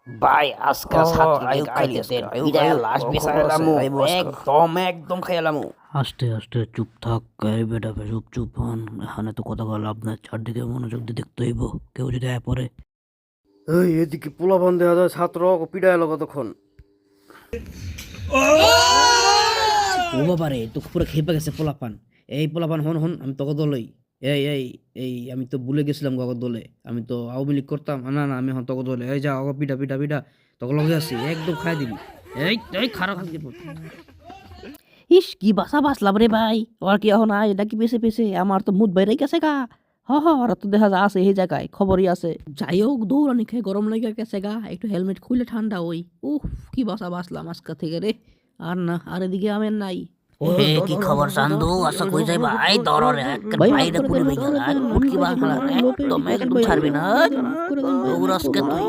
ভাই আজকাল ছাত্রলীগ খাইতেছে বিড়াল লাশ বেসাইলামু একদম একদম খাইলামু। আস্তে আস্তে চুপ থাক, এই বেটা চুপ চুপ হন। এখানে তো কথা বলা আপনার চারদিকে মনোযোগ দিয়ে দেখতে হইব, কেউ যদি আয় পড়ে। এই এদিকে পোলাপান দেখা যায় ছাত্র পিড়ায় এলো কতক্ষণ। ও বাবা রে, তো পুরো খেপে গেছে পোলাপান। এই পোলাপান হন হন, আমি তোকে দলই। এই এই এই আমি তো ভুলে গেছিলাম গগর দলে, আমি তো আওয়ামী লীগ করতাম। না না, আমি হন তোকে দলে। এই যা অগ পিটা পিটা পিটা, তোকে লগে আছি, একদম খাই দিবি। এই এই খারাপ খালি। ইস কি বাসা বাসলাম রে ভাই, ওর কি এখন আয় নাকি পেছে পেছে, আমার তো মুদ বাইরে গেছে গা। ওরা তো দেখা যায় আছে এই জায়গায়, খবরই আছে। যাই হোক দৌড়ানি খেয়ে গরম লেগে গেছে গা, একটু হেলমেট খুলে ঠান্ডা ওই। উফ কি বাসা বাসলাম আজকে থেকে রে। আর না, আর এদিকে আমের নাই। কি খবর চান্দু? আশা কই যাই ভাই দররে বাইরে পুরে ভাই কি বাংলা একদম একদম ছাড়বি না। ওর আজকে তুই